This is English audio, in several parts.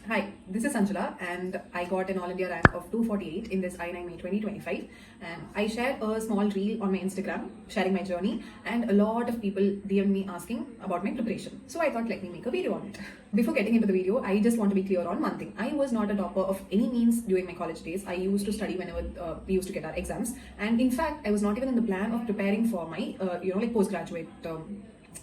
Hi, this is Sanjala and I got an All India rank of 248 in this I9 May 2025, and I shared a small reel on my Instagram sharing my journey, and a lot of people DM'd me asking about my preparation. So I thought, let me make a video on it. Before getting into the video, I just want to be clear on one thing. I was not a topper of any means during my college days. I used to study whenever we used to get our exams, and in fact I was not even in the plan of preparing for my postgraduate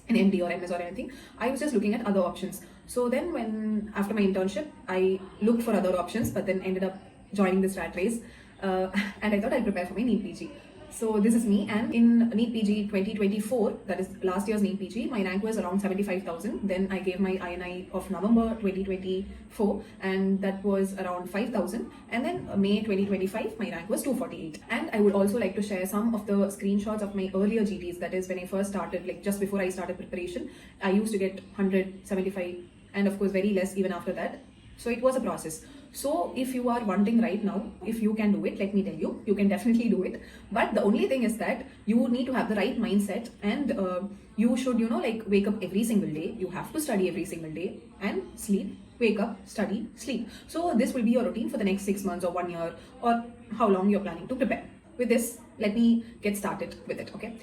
an MD or MS or anything. I was just looking at other options. So then when after my internship, I looked for other options, but then ended up joining this rat race. And I thought I'd prepare for my NEET PG. So this is me, and in NEET PG 2024, that is last year's NEET PG, my rank was around 75,000. Then I gave my INI of November 2024, and that was around 5,000. And then May 2025, my rank was 248. And I would also like to share some of the screenshots of my earlier GTs. That is when I first started, like just before I started preparation, I used to get 175, and of course very less even after that. So it was a process. So if you are wondering right now if you can do it, let me tell you, you can definitely do it. But the only thing is that you need to have the right mindset, and you should, wake up every single day. You have to study every single day and sleep, wake up, study, sleep. So this will be your routine for the next 6 months or 1 year, or how long you're planning to prepare. With this, let me get started with it, okay?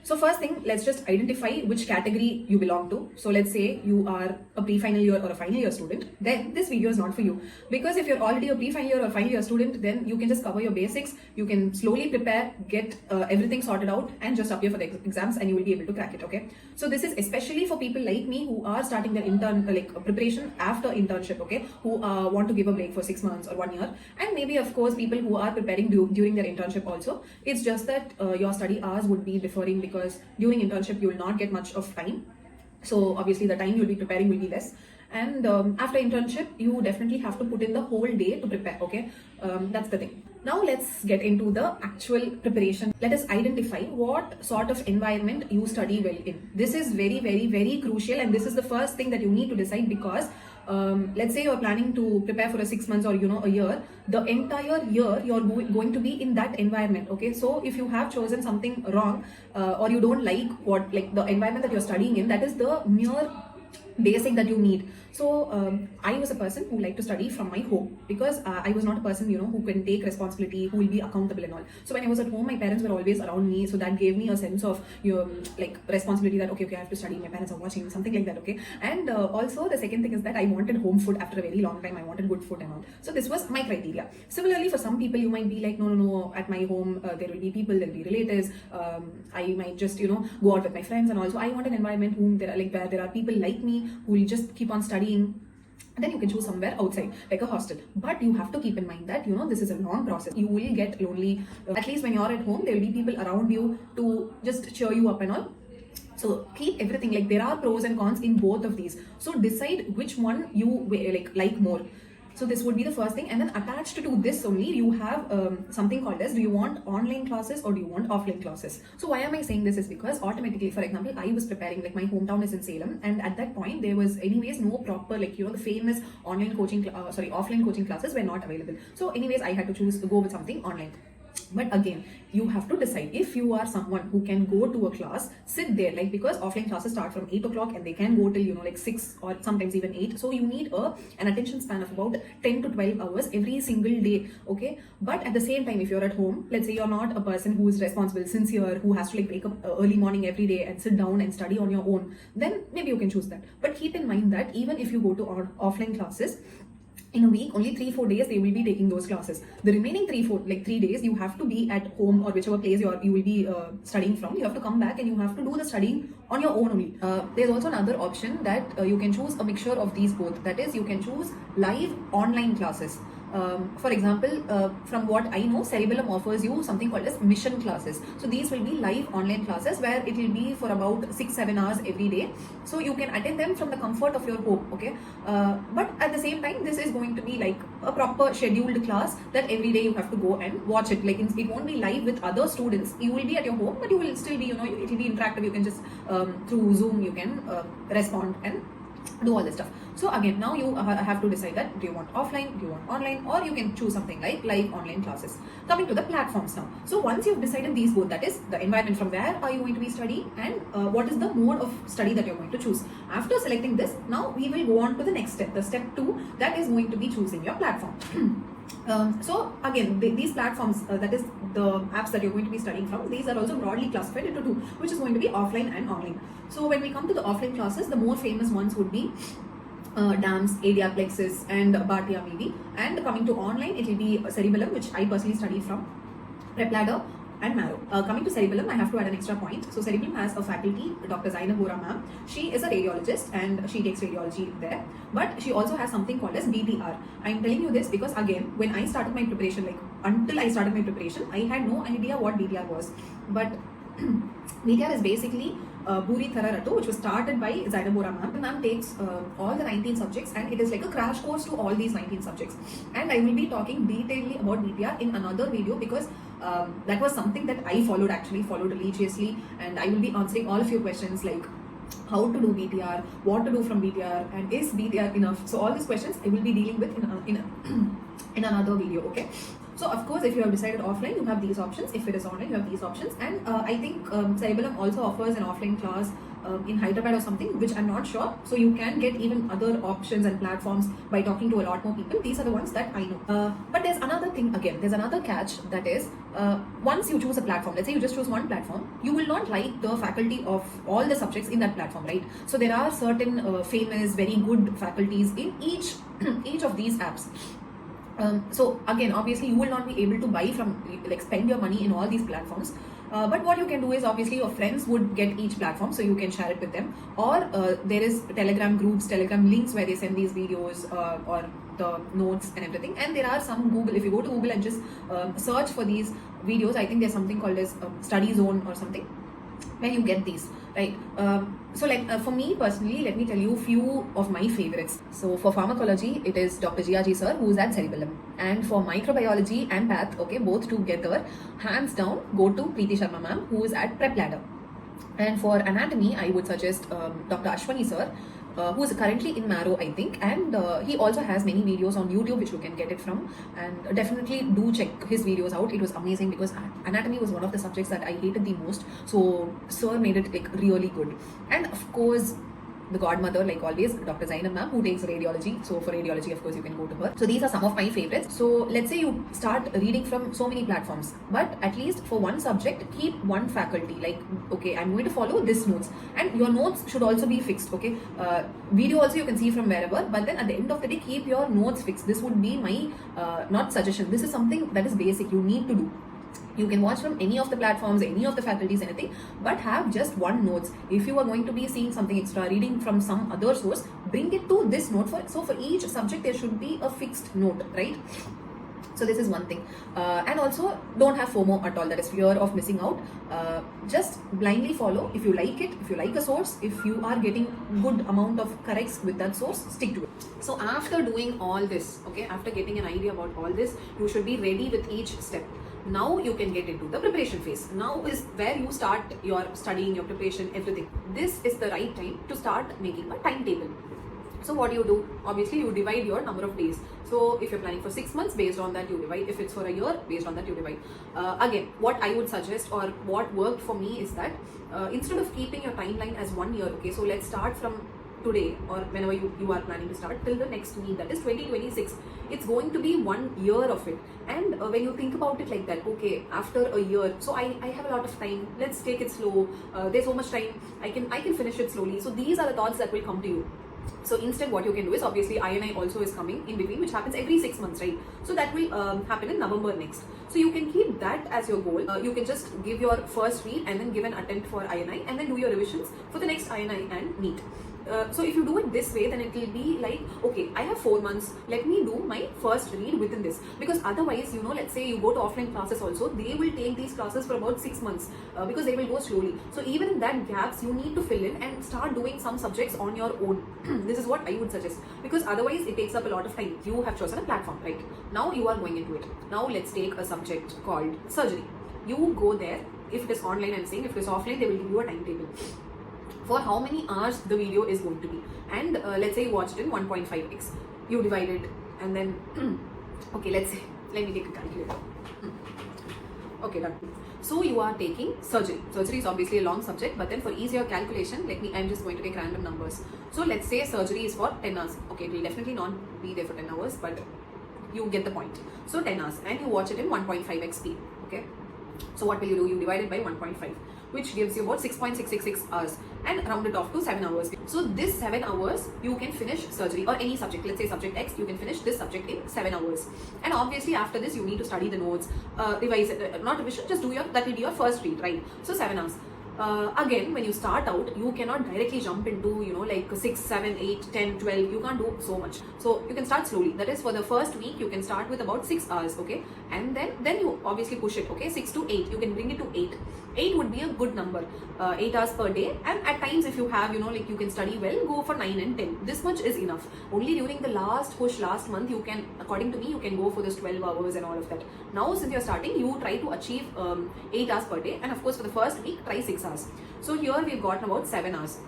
So first thing, let's just identify which category you belong to. So let's say you are a pre-final year or a final year student, then this video is not for you. Because if you're already a pre-final year or final year student, then you can just cover your basics, you can slowly prepare, get everything sorted out, and just appear for the exams, and you will be able to crack it, okay? So this is especially for people like me who are starting their preparation after internship, okay? Who want to give a break for 6 months or 1 year, and maybe of course people who are preparing during their internship also. It's just that your study hours would be differing, because during internship you will not get much of time, so obviously the time you'll be preparing will be less. And after internship you definitely have to put in the whole day to prepare, okay? That's the thing. Now let's get into the actual preparation. Let us identify what sort of environment you study well in. This is very, very, very crucial, and this is the first thing that you need to decide, because let's say you're planning to prepare for a 6 months or a year. The entire year you're going to be in that environment, okay? So if you have chosen something wrong, or you don't like the environment that you're studying in, that is the mere basic that you need. So I was a person who liked to study from my home, because I was not a person who can take responsibility, who will be accountable and all. So when I was at home, my parents were always around me, so that gave me a sense of responsibility, that okay, I have to study, my parents are watching, something like that, okay? And also the second thing is that I wanted home food. After a very long time I wanted good food and all. So this was my criteria. Similarly, for some people you might be like, no, at my home there will be people, there will be relatives, I might just go out with my friends, and also I want an environment where there are people like me who will just keep on studying. Then you can choose somewhere outside, like a hostel. But you have to keep in mind that this is a long process. You will get lonely. At least when you're at home, there will be people around you to just cheer you up and all. So keep everything, like there are pros and cons in both of these. So decide which one you like more. So this would be the first thing, and then attached to this only you have something called as, do you want online classes or do you want offline classes? So why am I saying this is because automatically, for example, I was preparing, like my hometown is in Salem, and at that point there was anyways no proper the famous offline coaching classes were not available. So anyways I had to go with something online. But again, you have to decide if you are someone who can go to a class, sit there, because offline classes start from 8 o'clock and they can go till 6 or sometimes even 8. So you need an attention span of about 10 to 12 hours every single day, okay? But at the same time, if you're at home, let's say you're not a person who is responsible, sincere, who has to wake up early morning every day and sit down and study on your own, then maybe you can choose that. But keep in mind that even if you go to offline classes, in a week, only 3-4 days they will be taking those classes. The remaining 3 days you have to be at home, or whichever place you will be studying from. You have to come back and you have to do the studying on your own only. There's also another option that you can choose a mixture of these both. That is, you can choose live online classes. For example, from what I know, Cerebellum offers you something called as mission classes. So these will be live online classes where it will be for about 6-7 hours every day. So you can attend them from the comfort of your home, okay? But at the same time, this is going to be like a proper scheduled class that every day you have to go and watch it. It won't be live with other students. You will be at your home, but you will still be, it will be interactive. You can just through Zoom, you can respond and do all this stuff. So again, now you have to decide that do you want offline, do you want online, or you can choose something like live online classes. Coming to the platforms now. So once you've decided these both, that is the environment from where are you going to be studying and what is the mode of study that you're going to choose. After selecting this, now we will go on to the next step, the step 2, that is going to be choosing your platform. So again, these platforms, that is the apps that you're going to be studying from, these are also broadly classified into 2, which is going to be offline and online. So when we come to the offline classes, the more famous ones would be DAMS, ADR Plexus, and Bhatia maybe. And coming to online, it will be Cerebellum, which I personally studied from, PrepLadder, and Marrow. Coming to Cerebellum, I have to add an extra point. So Cerebellum has a faculty, Dr. Zainab Bora ma'am. She is a radiologist and she takes radiology there. But she also has something called as DTR. I'm telling you this because again, when I started my preparation, like until I started my preparation, I had no idea what DTR was. But DTR is basically Buri Thararatu, which was started by Zainab Bora ma'am. The ma'am takes all the 19 subjects and it is like a crash course to all these 19 subjects. And I will be talking detailedly about DTR in another video because that was something that I followed religiously, and I will be answering all of your questions like how to do BTR, what to do from BTR, and is BTR enough? So all these questions I will be dealing with in another video, okay? So of course, if you have decided offline, you have these options. If it is online, you have these options. And I think Cerebellum also offers an offline class in Hyderabad or something, which I'm not sure. So you can get even other options and platforms by talking to a lot more people. These are the ones that I know. But there's another thing again, there's another catch, that is once you choose a platform, let's say you just choose one platform, you will not like the faculty of all the subjects in that platform, right? So there are certain famous, very good faculties in each of these apps. So again, obviously you will not be able to buy from, like spend your money in all these platforms. But what you can do is obviously your friends would get each platform, so you can share it with them. Or there is Telegram groups, Telegram links where they send these videos or the notes and everything. And there are some Google, if you go to Google and just search for these videos, I think there's something called as Study Zone or something, where you get these, right? So like for me personally, let me tell you a few of my favorites. So for pharmacology, it is Dr. Jiaji sir, who's at Cerebellum. And for microbiology and path, okay, both together, hands down, go to Preeti Sharma ma'am, who is at PrepLadder. And for anatomy, I would suggest Dr. Ashwani sir, who is currently in Marrow, I think, and he also has many videos on YouTube which you can get it from, and definitely do check his videos out. It was amazing because anatomy was one of the subjects that I hated the most, so sir made it like really good. And of course, the godmother, like always, Dr. Zainab ma'am, who takes radiology. So for radiology, of course, you can go to her. So these are some of my favorites. So let's say you start reading from so many platforms, but at least for one subject, keep one faculty. Like, okay, I'm going to follow this notes, and your notes should also be fixed, okay? Video also you can see from wherever, but then at the end of the day, keep your notes fixed. This would be my, not suggestion. This is something that is basic. You need to do. You can watch from any of the platforms, any of the faculties, anything, but have just one notes. If you are going to be seeing something extra, reading from some other source, bring it to this note. So for each subject, there should be a fixed note, right? So this is one thing. And also, don't have FOMO at all, that is fear of missing out. Just blindly follow. If you like it, if you like a source, if you are getting good amount of corrects with that source, stick to it. So after doing all this, okay, after getting an idea about all this, you should be ready with each step. Now you can get into the preparation phase. Now is where you start your studying, your preparation, everything. This is the right time to start making a timetable. So what do you do? Obviously, you divide your number of days. So if you're planning for 6 months, based on that you divide. If it's for a year, based on that you divide. Again, what I would suggest or what worked for me is that instead of keeping your timeline as 1 year, okay, so let's start from today or whenever you are planning to start till the next NEET, that is 2026. It's going to be 1 year of it. And when you think about it like that, okay, after a year, so I have a lot of time, let's take it slow. There's so much time, I can finish it slowly. So these are the thoughts that will come to you. So instead what you can do is, obviously INI also is coming in between, which happens every 6 months, right? So that will happen in November next. So you can keep that as your goal. You can just give your first read and then give an attempt for INI and then do your revisions for the next INI and NEET. So if you do it this way, then it will be like, okay, I have 4 months, let me do my first read within this. Because otherwise, you know, let's say you go to offline classes also, they will take these classes for about 6 months because they will go slowly. So even in that gaps, you need to fill in and start doing some subjects on your own. This is what I would suggest, because otherwise it takes up a lot of time. You have chosen a platform, right? Now you are going into it. Now let's take a subject called surgery. You go there. If it is online, I'm saying, if it is offline, they will give you a timetable. for how many hours the video is going to be. And let's say you watched it in 1.5x, you divide it, and then okay, let me take a calculator. Okay, done. So you are taking surgery. Surgery is obviously a long subject, but then for easier calculation, I'm just going to take random numbers. So let's say surgery is for 10 hours. Okay, it will definitely not be there for 10 hours, but you get the point. So 10 hours, and you watch it in 1.5x speed. Okay, so what will you do? You divide it by 1.5, which gives you about 6.666 hours, and round it off to 7 hours. So this 7 hours you can finish surgery or any subject. Let's say subject X, you can finish this subject in 7 hours. And obviously after this you need to study the notes, revise it, not revision, just do that will be your first read, right? So 7 hours. Again, when you start out, you cannot directly jump into, like 6, 7, 8, 10, 12. You can't do so much. So you can start slowly. That is, for the first week, you can start with about 6 hours, okay? And then you obviously push it, okay? 6 to 8. You can bring it to 8. 8 would be a good number, 8 hours per day. And at times, if you have, like you can study well, go for 9 and 10. This much is enough. Only during the last month, you can, according to me, you can go for this 12 hours and all of that. Now, since you're starting, you try to achieve 8 hours per day. And of course, for the first week, try 6 hours. So here we've gotten about 7 hours.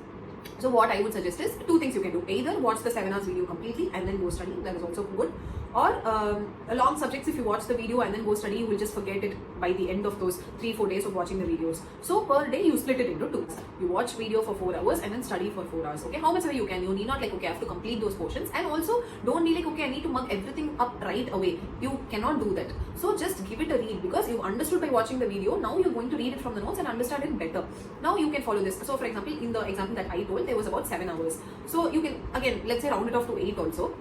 So what I would suggest is 2 things you can do. Either watch the 7 hours video completely and then go study. That is also good. Or long subjects, if you watch the video and then go study, you will just forget it by the end of those 3-4 days of watching the videos. So per day, you split it into 2. You watch video for 4 hours and then study for 4 hours. Okay, how much ever you can. You need not like, okay, I have to complete those portions. And also, don't be like, okay, I need to mug everything up right away. You cannot do that. So just give it a read, because you understood by watching the video. Now you're going to read it from the notes and understand it better. Now you can follow this. So for example, in the example that I told, there was about 7 hours. So you can, again, let's say round it off to 8 also.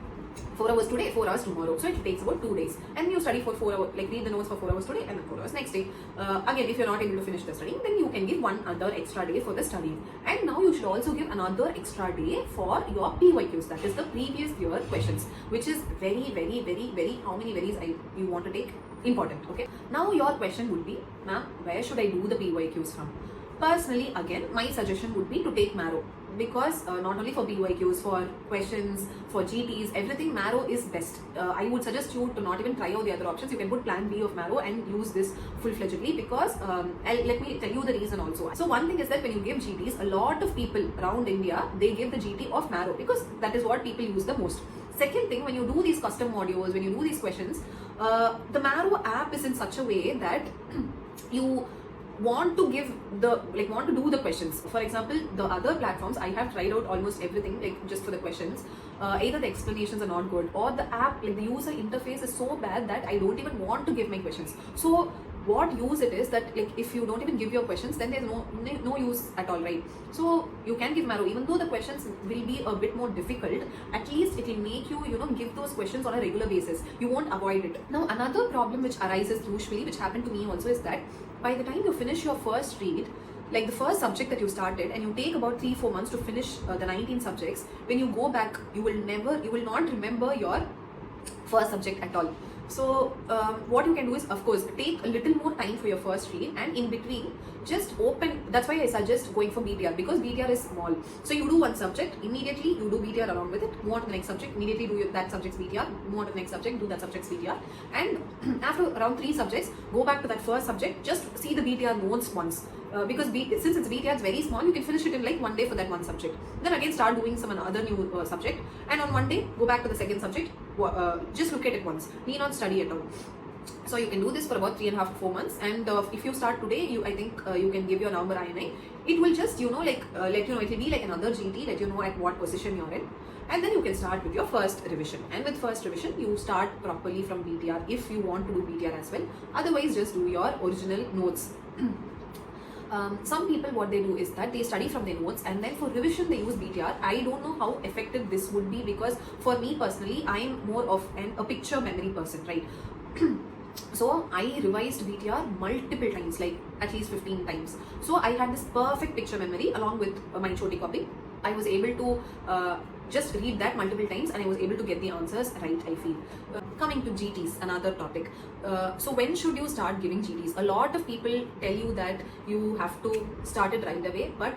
4 hours today, 4 hours tomorrow. So it takes about 2 days. And you study for 4 hours, like read the notes for 4 hours today and then 4 hours next day. Again, if you're not able to finish the studying, then you can give one other extra day for the studying. And now you should also give another extra day for your PYQs. That is the previous year questions, which is very, very, very, very, how many varies you want to take? Important, okay? Now your question would be, ma'am, where should I do the PYQs from? Personally, again, my suggestion would be to take Marrow, because not only for PYQs, for questions, for GTs, everything Marrow is best. I would suggest you to not even try out the other options. You can put plan B of Marrow and use this full-fledgedly, because let me tell you the reason also. So one thing is that when you give GTs, a lot of people around India, they give the GT of Marrow because that is what people use the most. Second thing, when you do these custom modules, when you do these questions, the Marrow app is in such a way that you want to do the questions. For example, the other platforms, I have tried out almost everything, like just for the questions. Either the explanations are not good, or the app, like the user interface is so bad that I don't even want to give my questions. So what use it is that, like, if you don't even give your questions, then there's no use at all, right? So you can give Marrow, even though the questions will be a bit more difficult. At least it will make you, give those questions on a regular basis. You won't avoid it. Now, another problem which arises usually, which happened to me also, is that by the time you finish your first read, like the first subject that you started, and you take about 3-4 months to finish the 19 subjects, when you go back, you will not remember your first subject at all. So what you can do is, of course, take a little more time for your first read, and in between just open. That's why I suggest going for BTR, because BTR is small. So you do one subject, immediately you do BTR along with it, move on to the next subject, immediately do that subject's BTR, move on to the next subject, do that subject's BTR, and after around 3 subjects, go back to that first subject, just see the BTR notes once. Because since it's BTR, it's very small, you can finish it in like 1 day for that one subject. Then again start doing some other new subject, and on 1 day go back to the second subject, just look at it once, need not study at all. So you can do this for about 3.5 to 4 months, and if you start today, I think you can give your November INI. It will just let you know, it will be like another GT, let you know at what position you're in. And then you can start with your first revision. And with first revision, you start properly from BTR if you want to do BTR as well. Otherwise, just do your original notes. Some people, what they do is that they study from their notes, and then for revision they use BTR. I don't know how effective this would be, because for me personally, I'm more of a picture memory person, right? So I revised BTR multiple times, like at least 15 times. So I had this perfect picture memory along with my choti copy. I was able to just read that multiple times, and I was able to get the answers right, I feel. Coming to GTs, another topic. So when should you start giving GTs? A lot of people tell you that you have to start it right away, but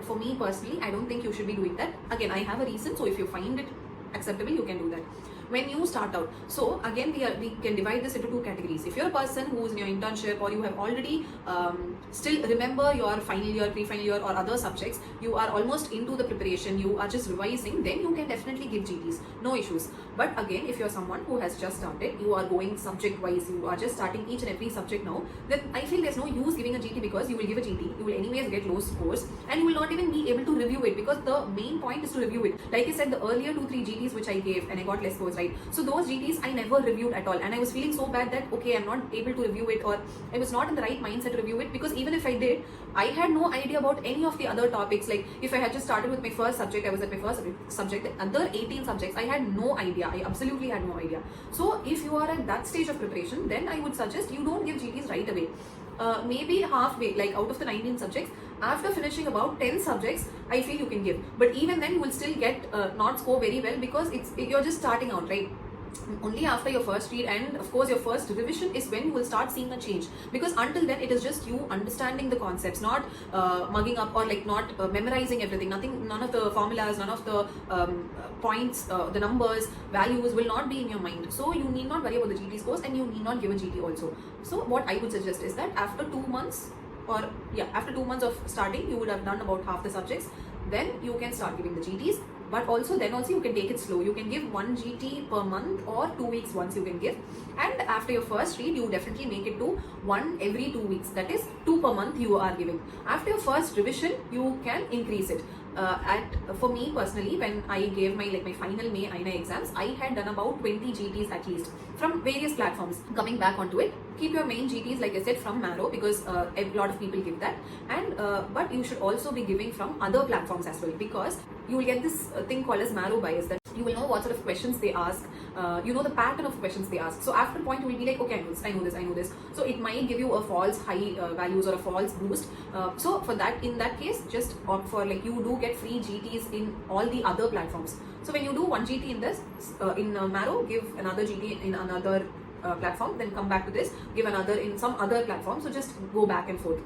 for me personally, I don't think you should be doing that. Again, I have a reason, so if you find it acceptable, you can do that. when you start out. So again, we can divide this into two categories. If you're a person who's in your internship, or you have already still remember your final year, pre-final year, or other subjects, you are almost into the preparation, you are just revising, then you can definitely give GTs, no issues. But again, if you're someone who has just started, you are going subject wise, you are just starting each and every subject now, then I feel there's no use giving a GT, because you will give a GT, you will anyways get low scores, and you will not even be able to review it, because the main point is to review it. Like I said, the earlier 2-3 GTs which I gave and I got less scores, right? So those GTs I never reviewed at all, and I was feeling so bad that okay, I'm not able to review it, or I was not in the right mindset to review it, because even if I did, I had no idea about any of the other topics. Like if I had just started with my first subject, I was at my first subject, the other 18 subjects I had no idea, I absolutely had no idea. So if you are at that stage of preparation, then I would suggest you don't give GTs right away. Maybe halfway, like out of the 19 subjects, after finishing about 10 subjects, I feel you can give. But even then, you will still get not score very well, because you're just starting out, right? Only after your first read and of course your first revision is when you will start seeing a change, because until then it is just you understanding the concepts, not mugging up, or like not memorizing everything. None of the formulas, none of the points, the numbers, values will not be in your mind. So you need not worry about the GT scores, and you need not give a GT also. So what I would suggest is that after 2 months, or yeah, after 2 months of starting, you would have done about half the subjects, then you can start giving the GTs. But also you can take it slow. You can give 1 GT per month, or 2 weeks once you can give. And after your first read, you definitely make it to 1 every 2 weeks. That is 2 per month you are giving. After your first revision, you can increase it. For me personally, when I gave my final May INI exams, I had done about 20 GTs at least from various platforms. Coming back onto it, keep your main GTs, like I said, from Marrow, because a lot of people give that, and but you should also be giving from other platforms as well, because you will get this thing called as Marrow bias, that you will know what sort of questions they ask, you know the pattern of questions they ask. So after a point, you will be like, okay, I know this. So it might give you a false high values or a false boost. So for that, in that case, just opt for, like, you do get free GTs in all the other platforms. So when you do 1 GT in this, in Marrow, give another GT in another platform, then come back to this, give another in some other platform. So just go back and forth.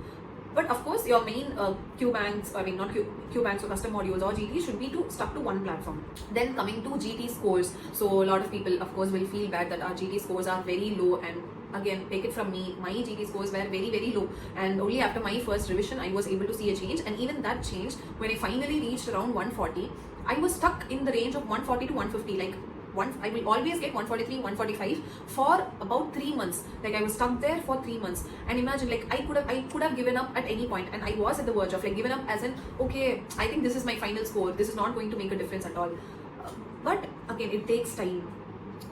But of course, your main Q banks, not Q banks or custom modules or GT should be stuck to one platform. Then coming to GT scores, so a lot of people, of course, will feel bad that our GT scores are very low. And again, take it from me, my GT scores were very, very low, and only after my first revision I was able to see a change. And even that change, when I finally reached around 140, I was stuck in the range of 140 to 150. Like I will always get 143, 145 for about 3 months. Like I was stuck there for 3 months. And imagine, like I could have given up at any point, and I was at the verge of like giving up, as in, okay, I think this is my final score, this is not going to make a difference at all. But again, it takes time.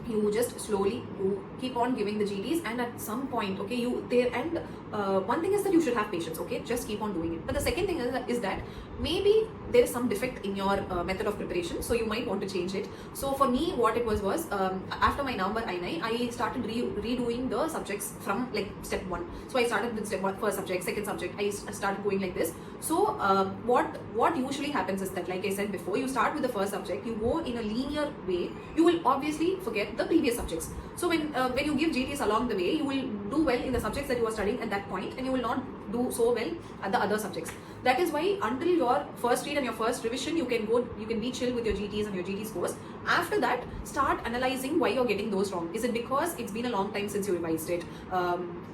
You just slowly, you keep on giving the GTs, and at some point, okay, one thing is that you should have patience, okay, just keep on doing it. But the second thing is that maybe there is some defect in your method of preparation, so you might want to change it. So for me, what it was after my November I9, I started redoing the subjects from like step 1. So I started with step 1, first subject, second subject, I started going like this. So what usually happens is that, like I said before, you start with the first subject, you go in a linear way, you will obviously forget the previous subjects. So when you give GTs along the way, you will do well in the subjects that you are studying at that point, and you will not do so well at the other subjects. That is why until your first read and your first revision, you can be chill with your GTs and your GT scores. After that, start analyzing why you're getting those wrong. Is it because it's been a long time since you revised it?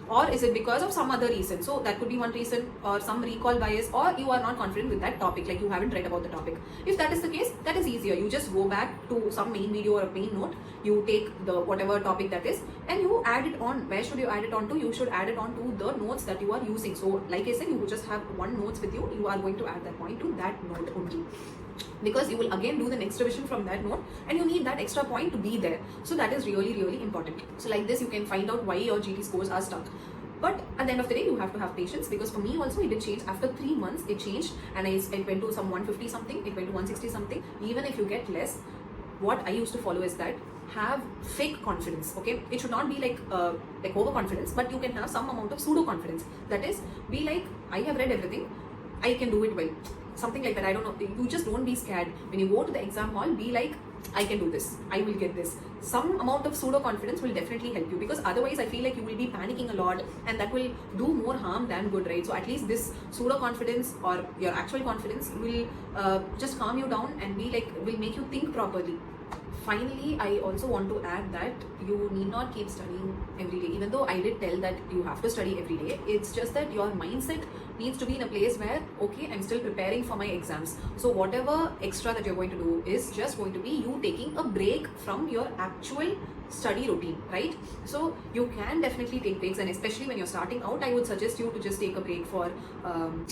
Or is it because of some other reason? So that could be one reason, or some recall bias, or you are not confident with that topic, like you haven't read about the topic. If that is the case, that is easier. You just go back to some main video or a main note, you take the whatever topic that is, and you add it on. Where should you add it on to? You should add it on to the notes that you are using. So like I said, you just have one notes with you, you are going to add that point to that note only, because you will again do the next revision from that note, and you need that extra point to be there. So that is really, really important. So like this, you can find out why your GT scores are stuck. But at the end of the day, you have to have patience, because for me also it did change. After 3 months, it changed, and it went to some 150 something, it went to 160 something. Even if you get less, what I used to follow is that have fake confidence, okay? It should not be like overconfidence, but you can have some amount of pseudo confidence. That is, be like, I have read everything, I can do it well. Something like that, I don't know. You just don't be scared. When you go to the exam hall, be like, I can do this, I will get this. Some amount of pseudo confidence will definitely help you, because otherwise I feel like you will be panicking a lot, and that will do more harm than good, right? So at least this pseudo confidence or your actual confidence will just calm you down and be like, will make you think properly. finally, I also want to add that you need not keep studying every day. Even though I did tell that you have to study every day, it's just that your mindset needs to be in a place where, okay, I'm still preparing for my exams. So whatever extra that you're going to do is just going to be you taking a break from your actual study routine, right? So you can definitely take breaks, and especially when you're starting out, I would suggest you to just take a break for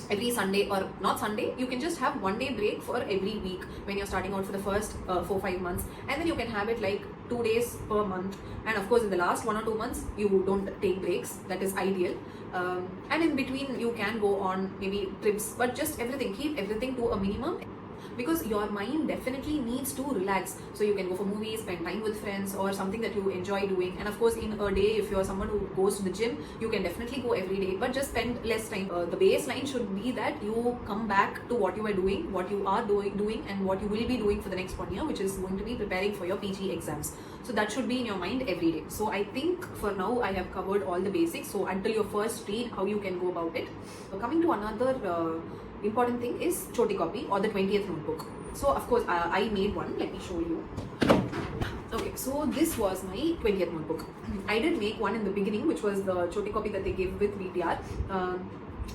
every Sunday, or not Sunday, you can just have 1 day break for every week when you're starting out for the first 4-5 months, and then you can have it like 2 days per month. And of course in the last 1 or 2 months you don't take breaks, that is ideal. And in between you can go on maybe trips, but just keep everything to a minimum, because your mind definitely needs to relax. So you can go for movies, spend time with friends, or something that you enjoy doing. And of course in a day, if you're someone who goes to the gym, you can definitely go every day, but just spend less time. The baseline should be that you come back to what you are doing, and what you will be doing for the next 1 year, which is going to be preparing for your PG exams. So that should be in your mind every day. So I think for now I have covered all the basics. So until your first read, how you can go about it. Coming to another important thing is choti copy, or the 20th notebook. So of course I made one. Let me show you. Okay, so this was my 20th notebook. I did make one in the beginning, which was the choti copy that they gave with VTR.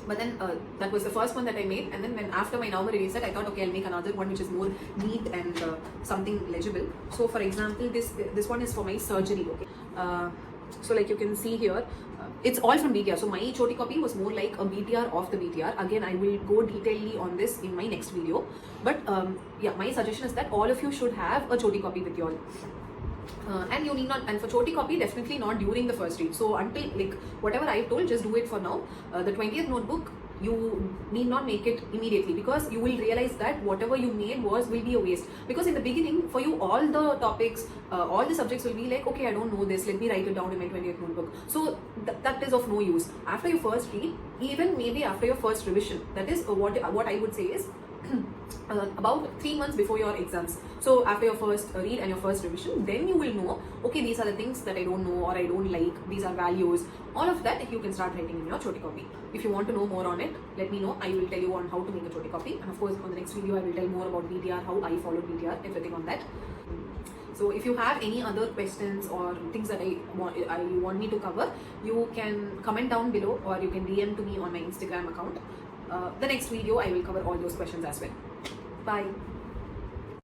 But then that was the first one that I made, and then when after my November release set, I thought, okay, I'll make another one which is more neat and something legible. So for example, this one is for my surgery. Okay, so like you can see here, it's all from BTR. So my choti copy was more like a BTR of the BTR. Again, I will go detailedly on this in my next video. But yeah, my suggestion is that all of you should have a choti copy with you all. And you need not, and for choti copy, definitely not during the first read. So until, like, whatever I've told, just do it for now. The 20th notebook, you need not make it immediately, because you will realize that whatever you made will be a waste. Because in the beginning, for you, all the topics, all the subjects will be like, okay, I don't know this, let me write it down in my 20th notebook. So that is of no use. After your first read, even maybe after your first revision, that is what I would say is about 3 months before your exams. So after your first read and your first revision, then you will know, okay, these are the things that I don't know or I don't like, these are values. All of that you can start writing in your choti copy. If you want to know more on it, let me know. I will tell you on how to make a choti copy, and of course on the next video I will tell more about BTR, how I followed BTR, everything on that. So if you have any other questions or things that you want me to cover, you can comment down below, or you can DM to me on my Instagram account. The next video I will cover all those questions as well. Bye.